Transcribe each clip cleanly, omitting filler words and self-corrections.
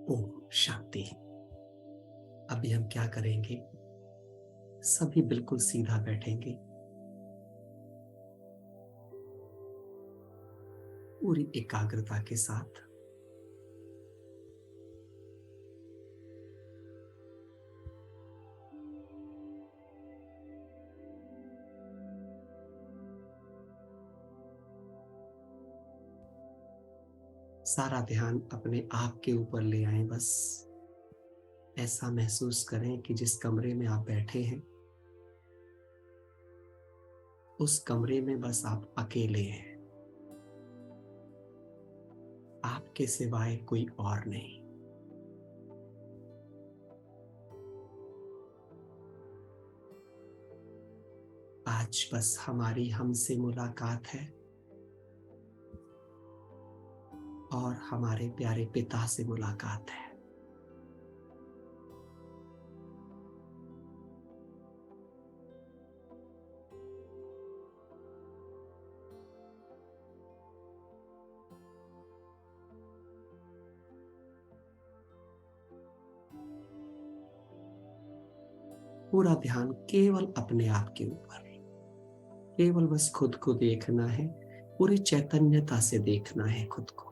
ओम शांति। अभी हम क्या करेंगे? सभी बिल्कुल सीधा बैठेंगे, पूरी एकाग्रता के साथ। सारा ध्यान अपने आप के ऊपर ले आए। बस ऐसा महसूस करें कि जिस कमरे में आप बैठे हैं, उस कमरे में बस आप अकेले हैं, आपके सिवाय कोई और नहीं। आज बस हमारी हमसे मुलाकात है और हमारे प्यारे पिता से मुलाकात है। पूरा ध्यान केवल अपने आप के ऊपर, केवल बस खुद को देखना है, पूरी चैतन्यता से देखना है खुद को।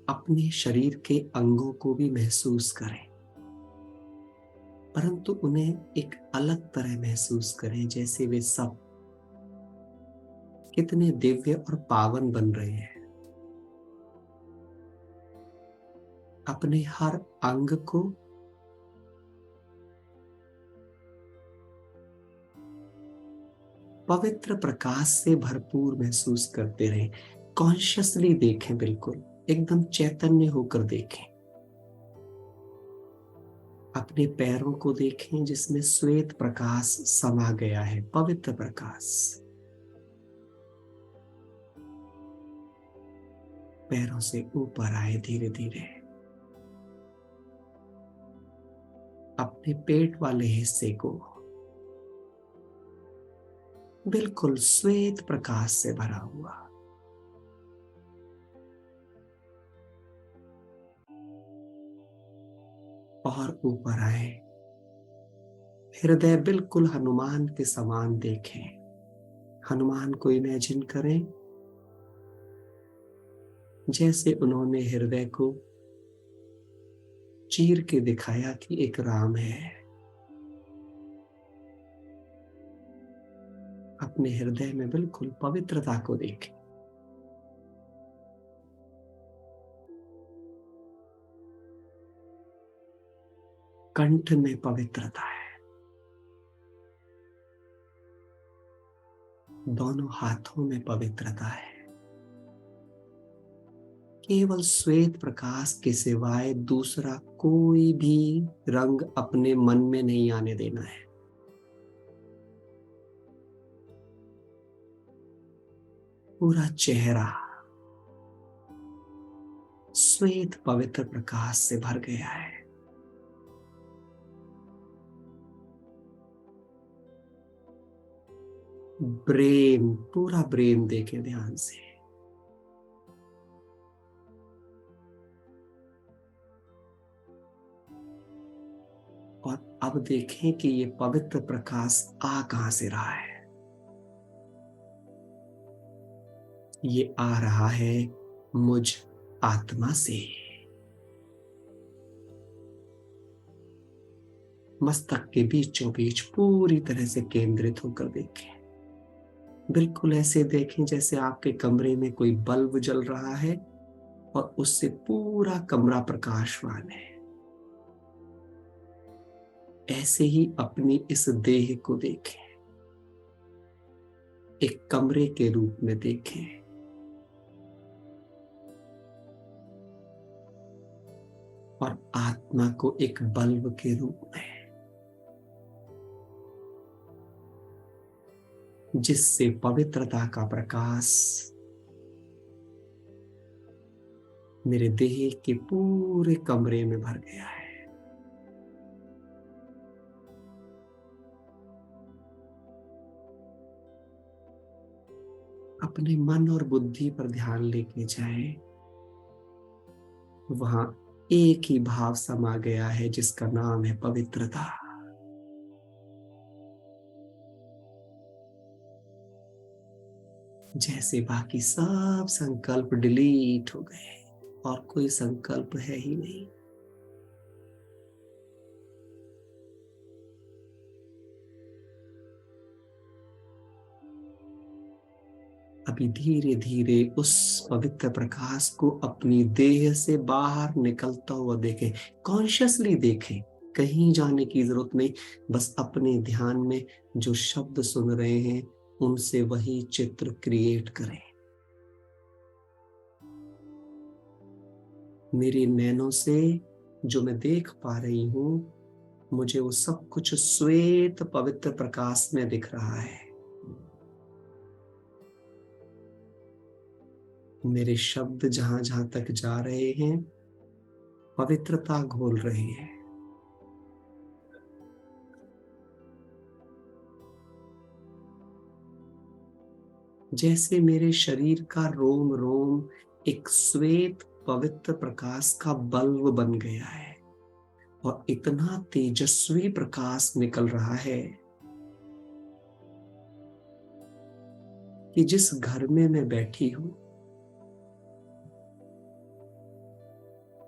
अपने शरीर के अंगों को भी महसूस करें, परंतु उन्हें एक अलग तरह महसूस करें, जैसे वे सब कितने दिव्य और पावन बन रहे हैं। अपने हर अंग को पवित्र प्रकाश से भरपूर महसूस करते रहें। कॉन्शियसली देखें, बिल्कुल एकदम चैतन्य होकर देखें। अपने पैरों को देखें जिसमें श्वेत प्रकाश समा गया है, पवित्र प्रकाश। पैरों से ऊपर आए धीरे धीरे। अपने पेट वाले हिस्से को बिल्कुल श्वेत प्रकाश से भरा हुआ। और ऊपर आए, हृदय बिल्कुल हनुमान के समान देखें। हनुमान को इमेजिन करें जैसे उन्होंने हृदय को चीर के दिखाया कि एक राम है। अपने हृदय में बिल्कुल पवित्रता को देखें। कंठ में पवित्रता है, दोनों हाथों में पवित्रता है। केवल श्वेत प्रकाश के सिवाय दूसरा कोई भी रंग अपने मन में नहीं आने देना है। पूरा चेहरा श्वेत पवित्र प्रकाश से भर गया है। ब्रेन, पूरा ब्रेन देखें ध्यान से। और अब देखें कि ये पवित्र प्रकाश आ कहां से रहा है। ये आ रहा है मुझ आत्मा से। मस्तक के बीचों बीच पूरी तरह से केंद्रित होकर देखें। बिल्कुल ऐसे देखें जैसे आपके कमरे में कोई बल्ब जल रहा है और उससे पूरा कमरा प्रकाशवान है। ऐसे ही अपनी इस देह को देखें, एक कमरे के रूप में देखें। और आत्मा को एक बल्ब के रूप में, जिससे पवित्रता का प्रकाश मेरे देह के पूरे कमरे में भर गया है। अपने मन और बुद्धि पर ध्यान लेके जाएं। वहां एक ही भाव समा गया है जिसका नाम है पवित्रता। जैसे बाकी सब संकल्प डिलीट हो गए और कोई संकल्प है ही नहीं। अभी धीरे धीरे उस पवित्र प्रकाश को अपनी देह से बाहर निकलता हुआ देखें, कॉन्शियसली देखें। कहीं जाने की जरूरत नहीं, बस अपने ध्यान में जो शब्द सुन रहे हैं उनसे वही चित्र क्रिएट करें। मेरी नैनों से जो मैं देख पा रही हूं, मुझे वो सब कुछ श्वेत पवित्र प्रकाश में दिख रहा है। मेरे शब्द जहां जहां तक जा रहे हैं पवित्रता घोल रहे हैं। जैसे मेरे शरीर का रोम रोम एक श्वेत पवित्र प्रकाश का बल्ब बन गया है और इतना तेजस्वी प्रकाश निकल रहा है कि जिस घर में मैं बैठी हूं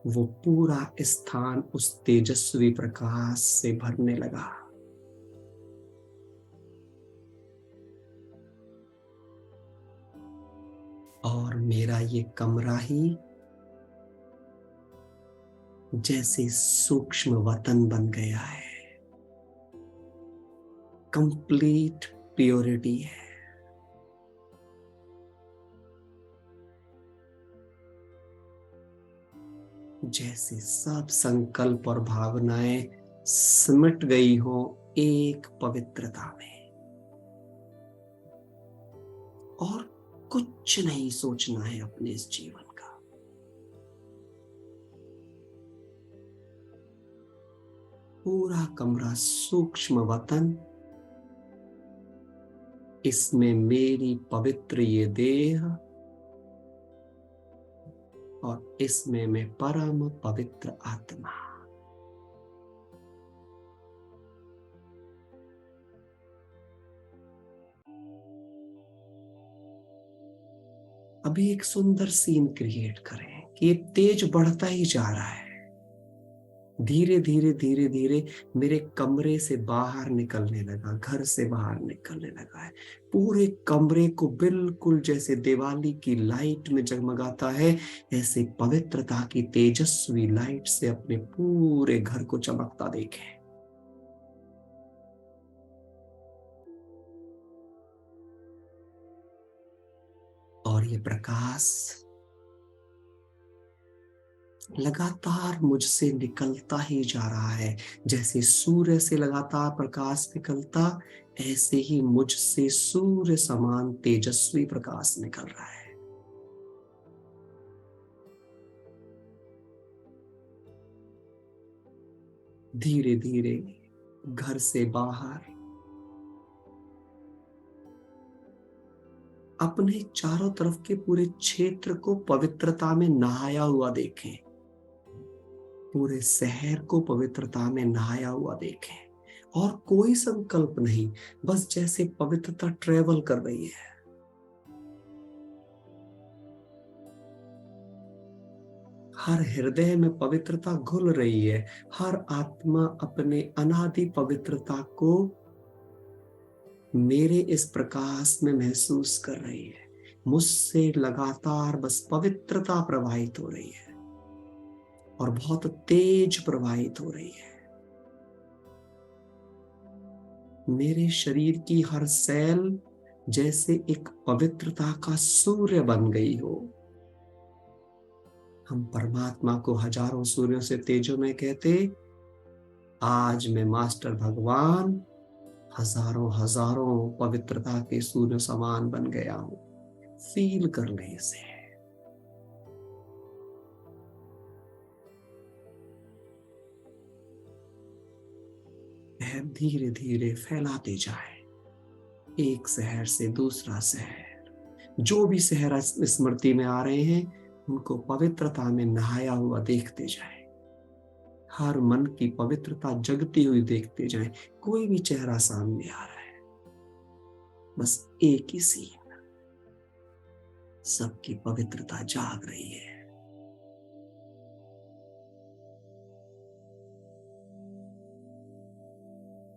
वो पूरा स्थान उस तेजस्वी प्रकाश से भरने लगा। और मेरा ये कमरा ही जैसे सूक्ष्म वतन बन गया है। कंप्लीट प्योरिटी है। जैसे सब संकल्प और भावनाएं सिमट गई हो एक पवित्रता में, और कुछ नहीं सोचना है अपने इस जीवन का। पूरा कमरा सूक्ष्म वतन, इसमें मेरी पवित्र ये देह और इसमें मैं परम पवित्र आत्मा। अभी एक सुंदर सीन क्रिएट करें कि ये तेज बढ़ता ही जा रहा है। धीरे धीरे धीरे धीरे मेरे कमरे से बाहर निकलने लगा, घर से बाहर निकलने लगा है। पूरे कमरे को बिल्कुल जैसे दिवाली की लाइट में जगमगाता है, ऐसे पवित्रता की तेजस्वी लाइट से अपने पूरे घर को चमकता देखें। और ये प्रकाश लगातार मुझसे निकलता ही जा रहा है। जैसे सूर्य से लगातार प्रकाश निकलता, ऐसे ही मुझसे सूर्य समान तेजस्वी प्रकाश निकल रहा है। धीरे धीरे घर से बाहर अपने चारों तरफ के पूरे क्षेत्र को पवित्रता में नहाया हुआ देखें। पूरे शहर को पवित्रता में नहाया हुआ देखें। और कोई संकल्प नहीं, बस जैसे पवित्रता ट्रेवल कर रही है। हर हृदय में पवित्रता घुल रही है। हर आत्मा अपने अनादि पवित्रता को मेरे इस प्रकाश में महसूस कर रही है। मुझसे लगातार बस पवित्रता प्रवाहित हो रही है और बहुत तेज प्रवाहित हो रही है। मेरे शरीर की हर सेल जैसे एक पवित्रता का सूर्य बन गई हो। हम परमात्मा को हजारों सूर्यों से तेजो में कहते, आज मैं मास्टर भगवान हजारों हजारों पवित्रता के सूर्य समान बन गया हूं। फील कर ले इसे। धीरे धीरे फैलाते जाए, एक शहर से दूसरा शहर, जो भी चेहरा स्मृति में आ रहे हैं उनको पवित्रता में नहाया हुआ देखते जाएं। हर मन की पवित्रता जगती हुई देखते जाएं। कोई भी चेहरा सामने आ रहा है, बस एक ही सीन, सबकी पवित्रता जाग रही है।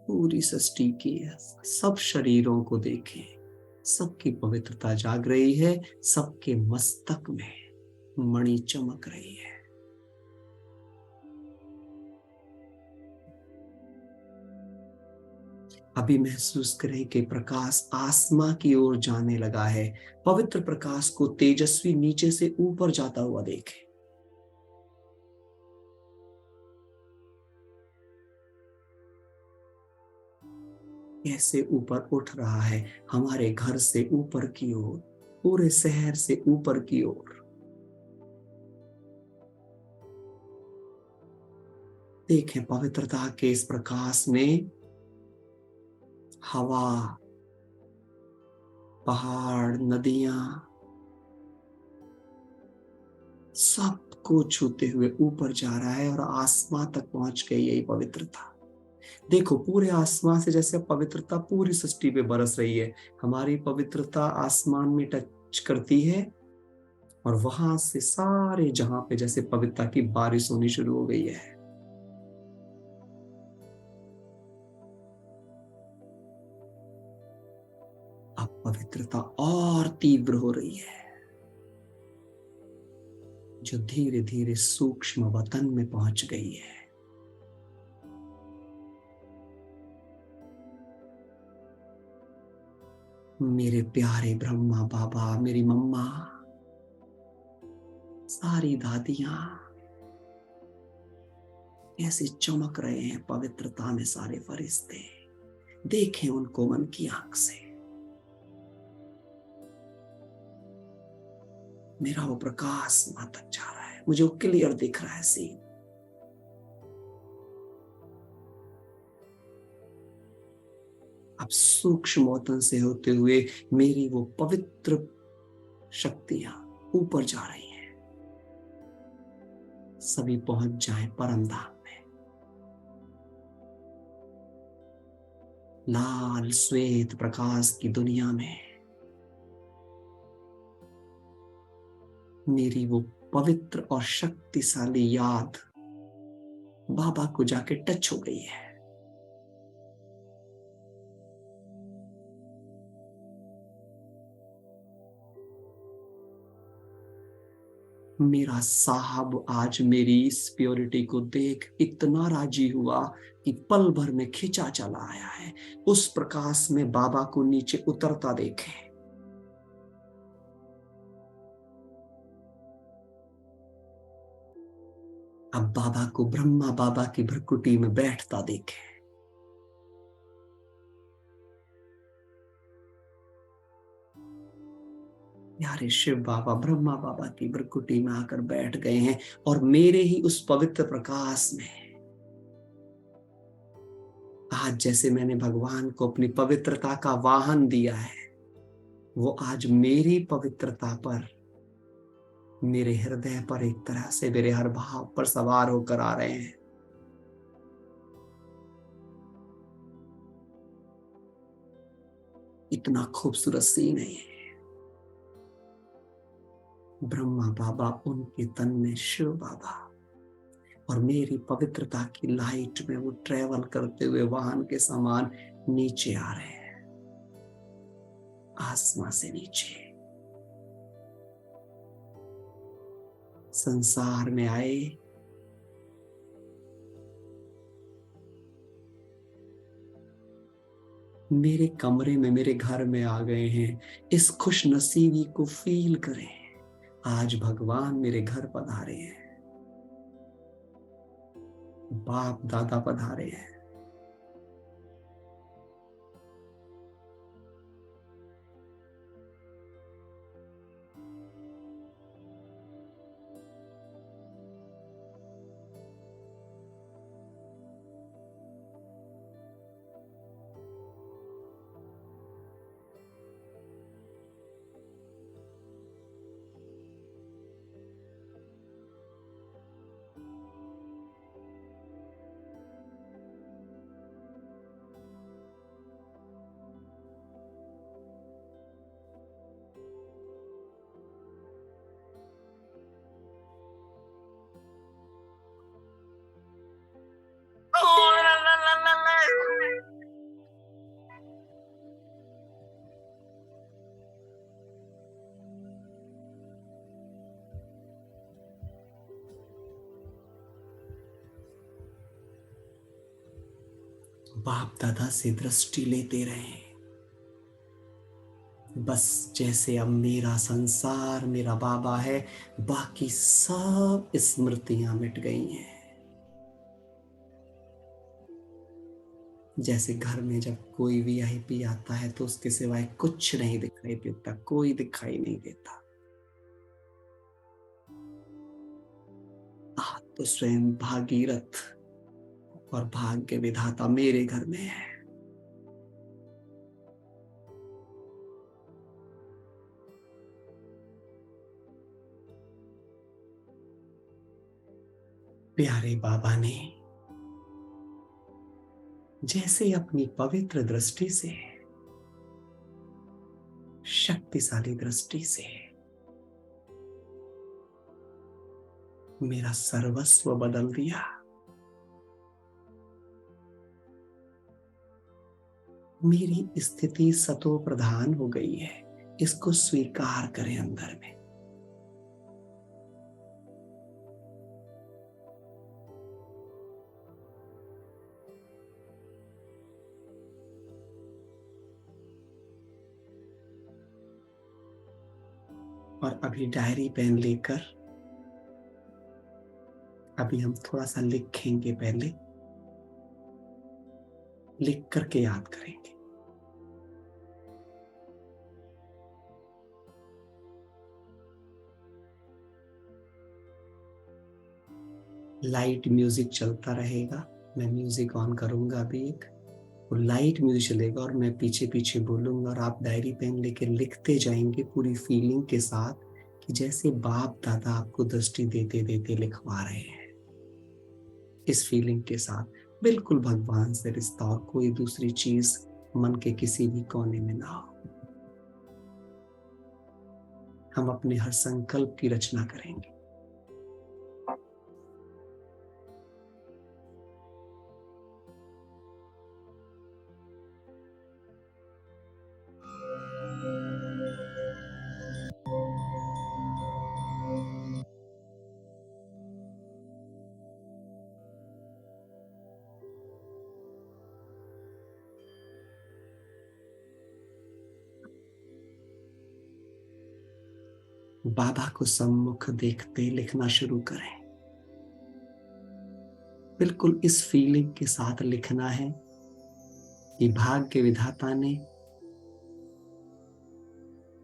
पूरी सृष्टि की सब शरीरों को देखें, सबकी पवित्रता जाग रही है। सबके मस्तक में मणि चमक रही है। अभी महसूस करें कि प्रकाश आसमां की ओर जाने लगा है। पवित्र प्रकाश को तेजस्वी नीचे से ऊपर जाता हुआ देखें। कैसे ऊपर उठ रहा है, हमारे घर से ऊपर की ओर, पूरे शहर से ऊपर की ओर। देखें पवित्रता के इस प्रकाश में हवा, पहाड़, नदियां, सबको छूते हुए ऊपर जा रहा है और आसमां तक पहुंच गई यही पवित्रता। देखो पूरे आसमां से जैसे पवित्रता पूरी सृष्टि पे बरस रही है। हमारी पवित्रता आसमान में टच करती है और वहां से सारे जहां पे जैसे पवित्रता की बारिश होनी शुरू हो गई है। अब पवित्रता और तीव्र हो रही है, जो धीरे धीरे सूक्ष्म वतन में पहुंच गई है। मेरे प्यारे ब्रह्मा बाबा, मेरी मम्मा, सारी दादियां कैसे चमक रहे हैं पवित्रता में। सारे फरिश्ते देखें उनको मन की आंख से। मेरा वो प्रकाश वहां तक जा रहा है, मुझे वो क्लियर दिख रहा है सीन। अब सूक्ष्म वतन से होते हुए मेरी वो पवित्र शक्तियां ऊपर जा रही हैं। सभी पहुंच जाएं परम धाम में। लाल श्वेत प्रकाश की दुनिया में मेरी वो पवित्र और शक्तिशाली याद बाबा को जाके टच हो गई है। मेरा साहब आज मेरी इस प्योरिटी को देख इतना राजी हुआ कि पल भर में खिंचा चला आया है। उस प्रकाश में बाबा को नीचे उतरता देखे। अब बाबा को ब्रह्मा बाबा की भ्रकुटी में बैठता देखे। यारे शिव बाबा ब्रह्मा बाबा की भ्रकुटी में आकर बैठ गए हैं और मेरे ही उस पवित्र प्रकाश में आज जैसे मैंने भगवान को अपनी पवित्रता का वाहन दिया है, वो आज मेरी पवित्रता पर, मेरे हृदय पर एक तरह से मेरे हर भाव पर सवार होकर आ रहे हैं। इतना खूबसूरत सीन है ये। ब्रह्मा बाबा उनके तन में शिव बाबा और मेरी पवित्रता की लाइट में वो ट्रेवल करते हुए वाहन के समान नीचे आ रहे हैं, आसमां से नीचे। संसार में आए, मेरे कमरे में, मेरे घर में आ गए हैं। इस खुश नसीबी को फील करें। आज भगवान मेरे घर पधारे हैं, बाप दादा पधारे हैं। बाप दादा से दृष्टि लेते रहें। बस जैसे अब मेरा संसार मेरा बाबा है, बाकी सब स्मृतियां मिट गई हैं। जैसे घर में जब कोई वीआईपी आता है तो उसके सिवाय कुछ नहीं दिखाई देता, कोई दिखाई नहीं देता। आप तो स्वयं भागीरथ और भाग्य विधाता मेरे घर में है। प्यारे बाबा ने जैसे अपनी पवित्र दृष्टि से, शक्तिशाली दृष्टि से मेरा सर्वस्व बदल दिया, मेरी स्थिति सतो प्रधान हो गई है। इसको स्वीकार करें अंदर में। और अभी डायरी पेन लेकर अभी हम थोड़ा सा लिखेंगे, पहले लिख करके याद करेंगे। लाइट म्यूजिक चलता रहेगा, मैं म्यूजिक ऑन करूंगा अभी एक, और लाइट म्यूजिक चलेगा और मैं पीछे पीछे बोलूंगा और आप डायरी पेन लेके लिखते जाएंगे पूरी फीलिंग के साथ, कि जैसे बाप दादा आपको दृष्टि देते देते लिखवा रहे हैं। इस फीलिंग के साथ बिल्कुल भगवान से रिश्ता और कोई दूसरी चीज मन के किसी भी कोने में ना हो। हम अपने हर संकल्प की रचना करेंगे। बाबा को सम्मुख देखते लिखना शुरू करें। बिल्कुल इस फीलिंग के साथ लिखना है कि भाग्य विधाता ने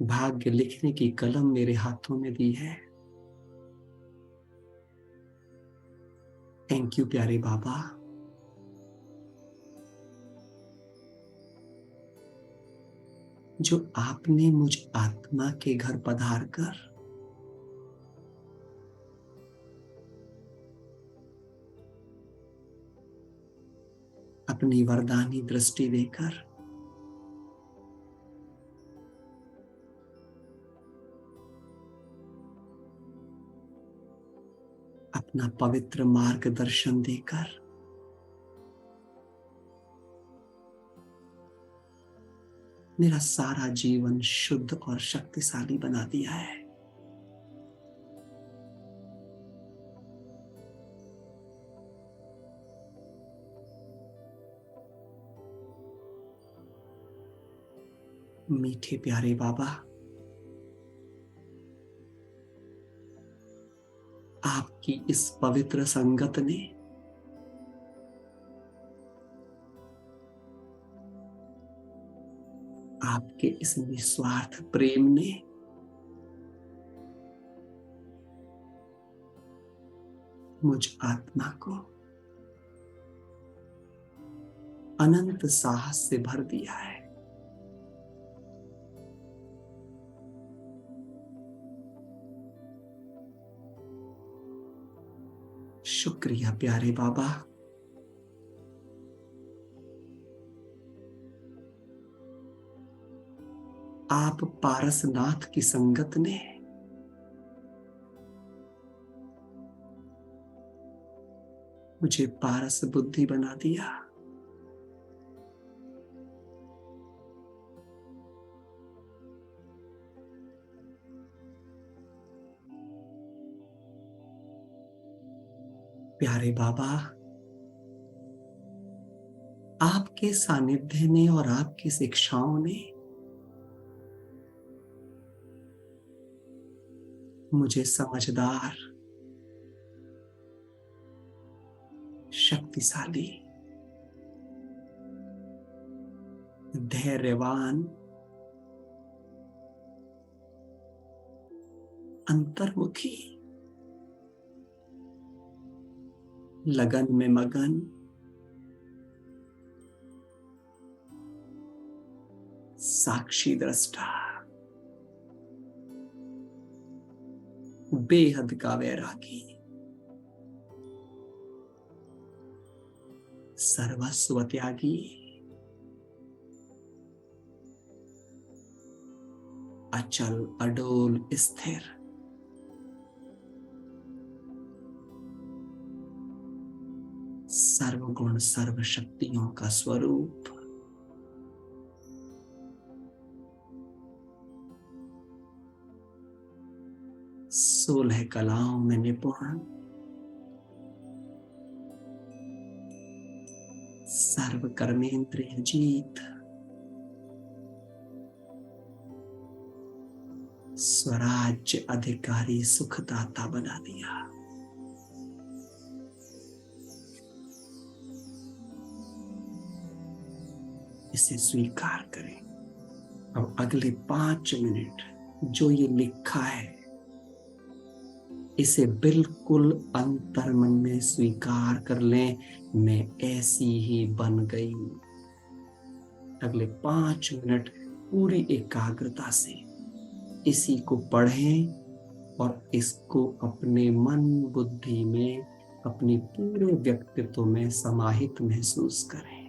भाग्य लिखने की कलम मेरे हाथों में दी है। थैंक यू प्यारे बाबा। जो आपने मुझ आत्मा के घर पधार कर अपनी वरदानी दृष्टि देकर अपना पवित्र मार्गदर्शन देकर मेरा सारा जीवन शुद्ध और शक्तिशाली बना दिया है। मीठे प्यारे बाबा, आपकी इस पवित्र संगत ने आपके इस निस्वार्थ प्रेम ने मुझ आत्मा को अनंत साहस से भर दिया है। शुक्रिया प्यारे बाबा। आप पारसनाथ की संगत ने मुझे पारस बुद्धि बना दिया। प्यारे बाबा, आपके सानिध्य ने और आपकी शिक्षाओं ने मुझे समझदार, शक्तिशाली, धैर्यवान, अंतर्मुखी, लगन में मगन, साक्षी दृष्टा, बेहद का वैरागी, सर्वस्व त्यागी, अचल अडोल स्थिर, सर्वगुण सर्व शक्तियों का स्वरूप, सोलह कलाओं में निपुण, सर्व कर्मेंद्रिय जीत, स्वराज्य अधिकारी सुखदाता बना दिया। इसे स्वीकार करें। अब अगले 5 मिनट जो ये लिखा है, इसे बिल्कुल अंतर्मन में स्वीकार कर लें, मैं ऐसी ही बन गई। अगले 5 मिनट पूरी एकाग्रता से इसी को पढ़ें और इसको अपने मन बुद्धि में, अपने पूरे व्यक्तित्व में समाहित महसूस करें।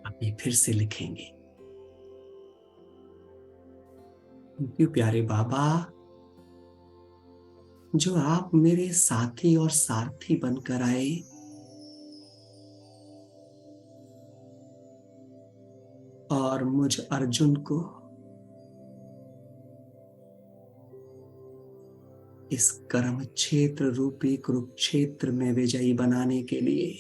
अभी फिर से लिखेंगे। क्योंकि प्यारे बाबा, जो आप मेरे साथी और सारथी बनकर आए, और मुझ अर्जुन को इस कर्म क्षेत्र रूपी कुरुक्षेत्र में विजयी बनाने के लिए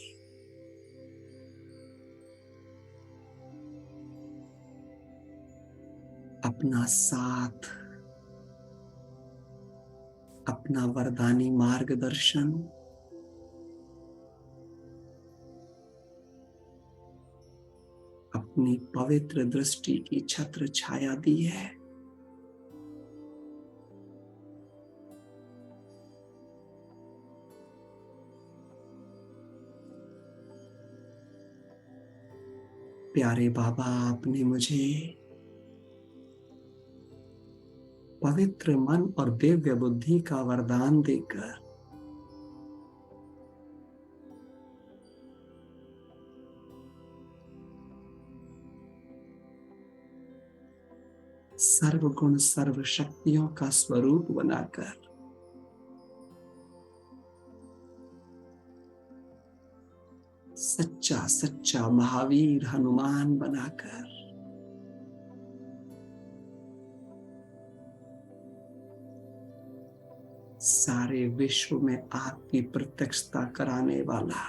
अपना साथ, अपना वरदानी मार्गदर्शन, अपनी पवित्र दृष्टि की छत्र छाया दी है। प्यारे बाबा, आपने मुझे पवित्र मन और दिव्य बुद्धि का वरदान देकर सर्वगुण सर्व शक्तियों का स्वरूप बनाकर सच्चा सच्चा महावीर हनुमान बनाकर सारे विश्व में आपकी प्रत्यक्षता कराने वाला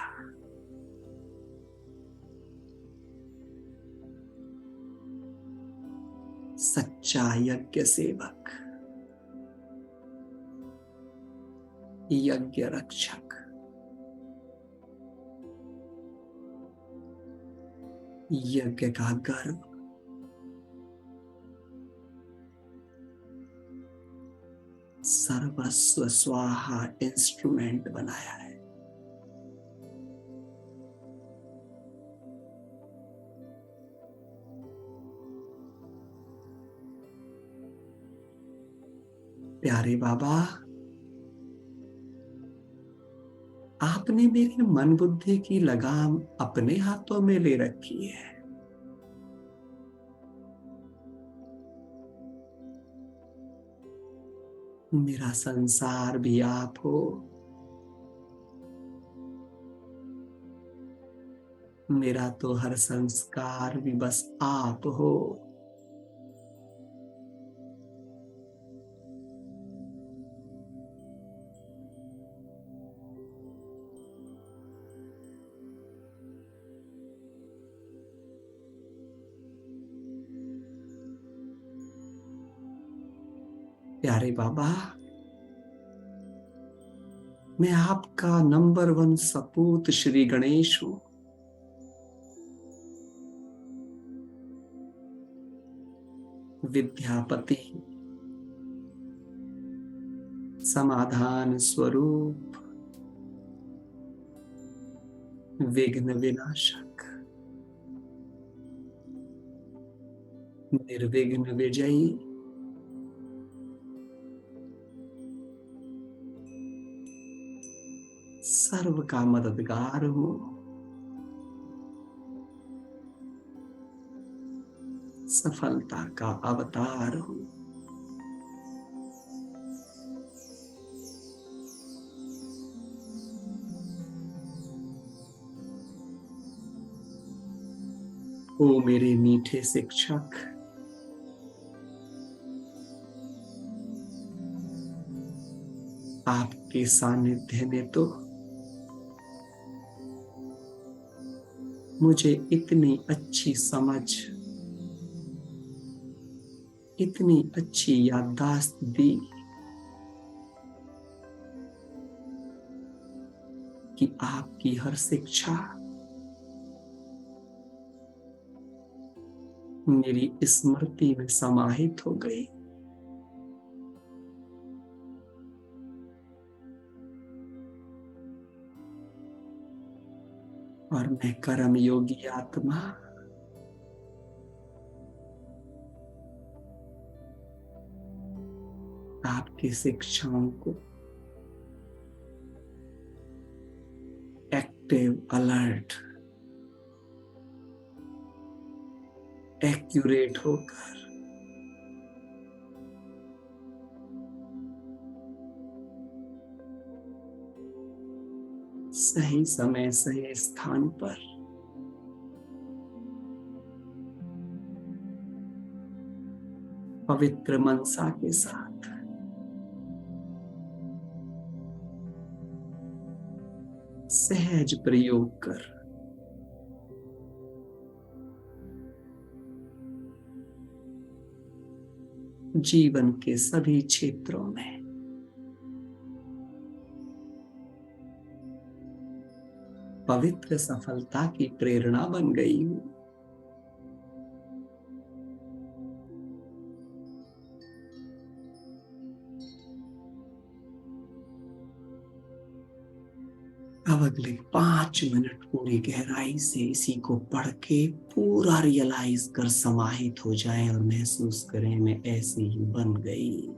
सच्चा यज्ञ सेवक, यज्ञ रक्षक, यज्ञ का गर्व, सर्वस्व स्वाहा इंस्ट्रूमेंट बनाया है। प्यारे बाबा, आपने मेरी मन बुद्धि की लगाम अपने हाथों में ले रखी है। मेरा संसार भी आप हो, मेरा तो हर संस्कार भी बस आप हो। प्यारे बाबा, मैं आपका नंबर 1 सपूत श्री गणेश हूं। विद्यापति, समाधान स्वरूप, विघ्न विनाशक, निर्विघ्न विजयी, सर्व का मददगार हूं। सफलता का अवतार हूं। ओ मेरे मीठे शिक्षक, आपके सानिध्य ने तो मुझे इतनी अच्छी समझ, इतनी अच्छी याददाश्त दी कि आपकी हर शिक्षा मेरी स्मृति में समाहित हो गई। और मैं कर्म योगी आत्मा आपकी शिक्षाओं को एक्टिव, अलर्ट, एक्यूरेट होकर सही समय सही स्थान पर पवित्र मनसा के साथ सहज प्रयोग कर जीवन के सभी क्षेत्रों में पवित्र सफलता की प्रेरणा बन गई हूं। अब अगले 5 मिनट पूरी गहराई से इसी को पढ़ के पूरा रियलाइज कर समाहित हो जाएं और महसूस करें मैं ऐसी ही बन गई।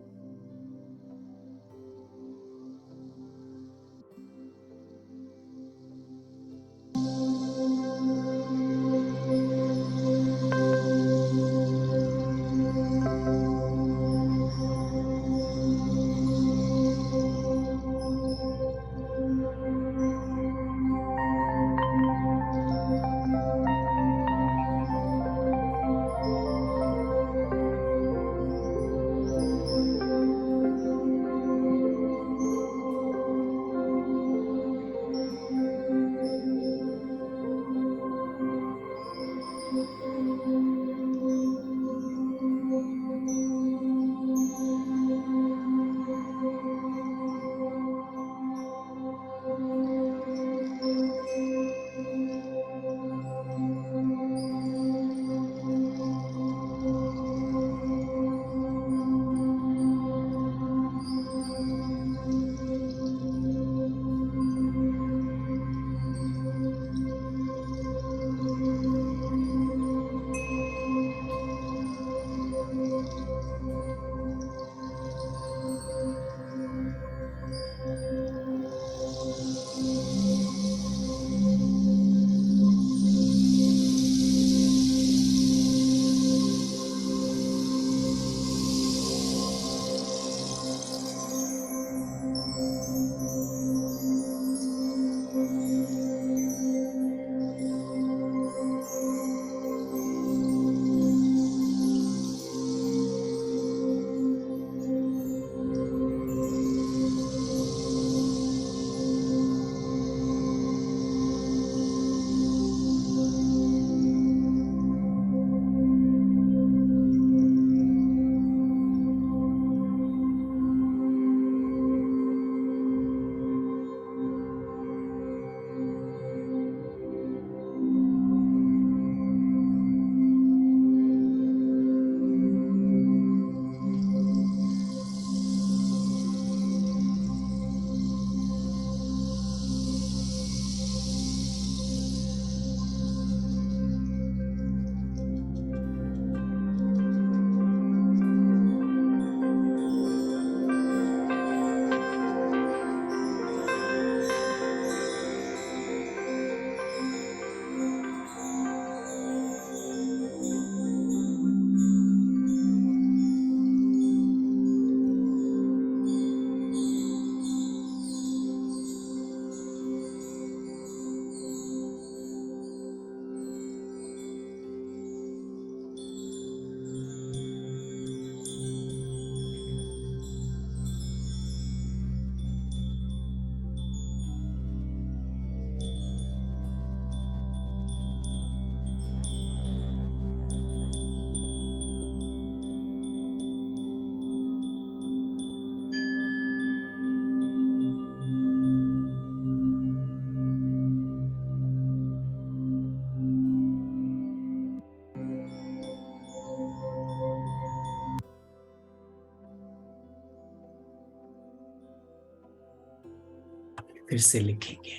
फिर से लिखेंगे।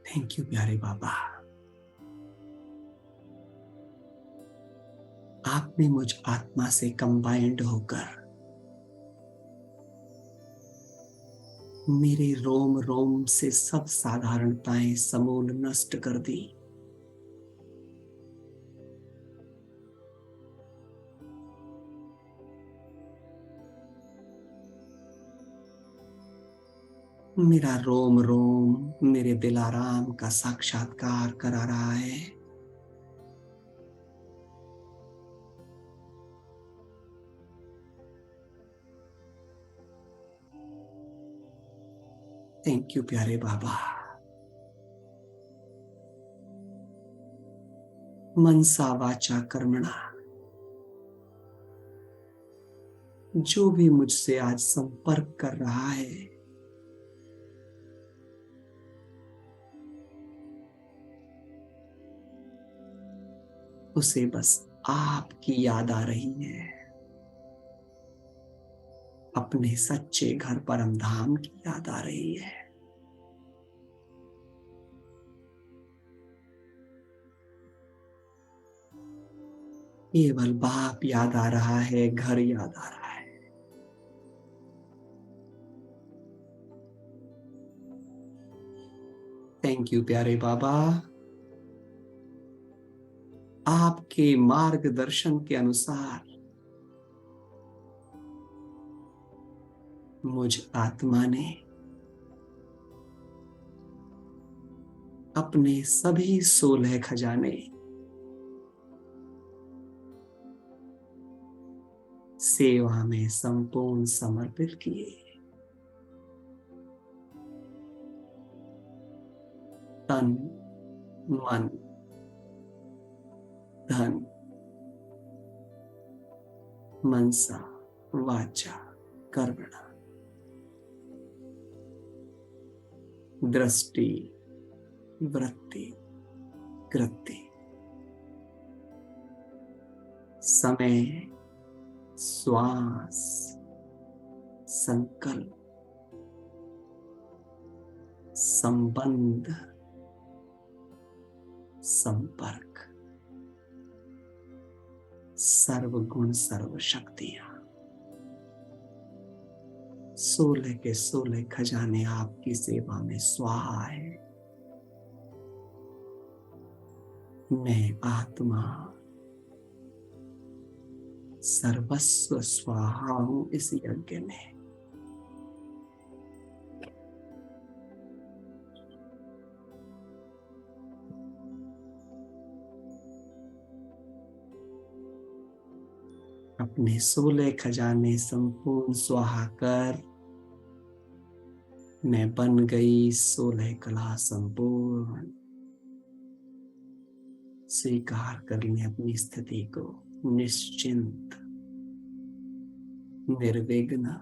थैंक यू प्यारे बाबा, आपने मुझ आत्मा से कंबाइंड होकर मेरे रोम रोम से सब साधारणताएं समूल नष्ट कर दी। मेरा रोम रोम मेरे दिलाराम का साक्षात्कार करा रहा है। थैंक यू प्यारे बाबा। मनसा वाचा कर्मणा, जो भी मुझसे आज संपर्क कर रहा है, उसे बस आपकी याद आ रही है, अपने सच्चे घर परम धाम की याद आ रही है। केवल बाप याद आ रहा है, घर याद आ रहा है। थैंक यू प्यारे बाबा। आपके मार्गदर्शन के अनुसार मुझ आत्मा ने अपने सभी 16 खजाने सेवा में संपूर्ण समर्पित किए। तन, मन, धन, मनसा वाचा कर्मणा, दृष्टि, वृत्ति, कृत्य, समय, श्वास, संकल्प, संबंध, संपर्क, सर्वगुण सर्व शक्तियां, 16 के 16 खजाने आपकी सेवा में स्वाहा है। मैं आत्मा सर्वस्व स्वाहा हूं इस यज्ञ में। अपने 16 खजाने संपूर्ण स्वाहा कर मैं बन गई 16 कला संपूर्ण। स्वीकार कर लें अपनी स्थिति को, निश्चिंत, निर्विघ्न,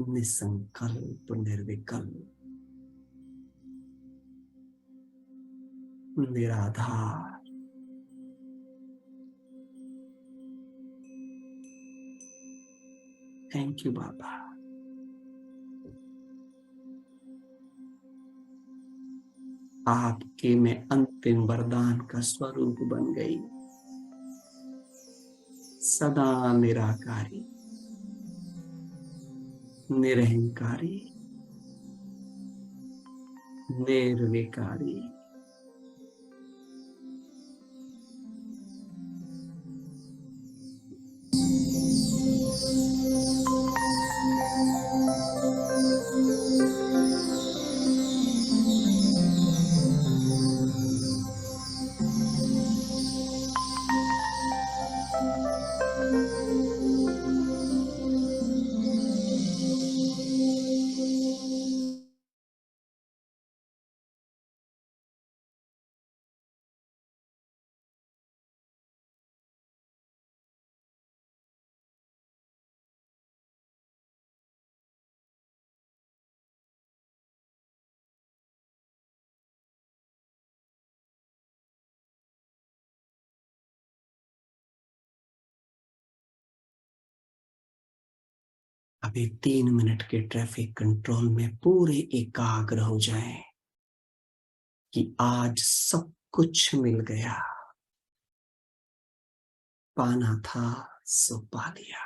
निसंकल्प, निर्विकल्प, निराधार। थैंक यू बाबा। आपके मैं अंतिम वरदान का स्वरूप बन गई, सदा निराकारी, निरहंकारी, निर्विकारी। अभी 3 मिनट के ट्रैफिक कंट्रोल में पूरे एकाग्र हो जाएं कि आज सब कुछ मिल गया, पाना था सो पा लिया।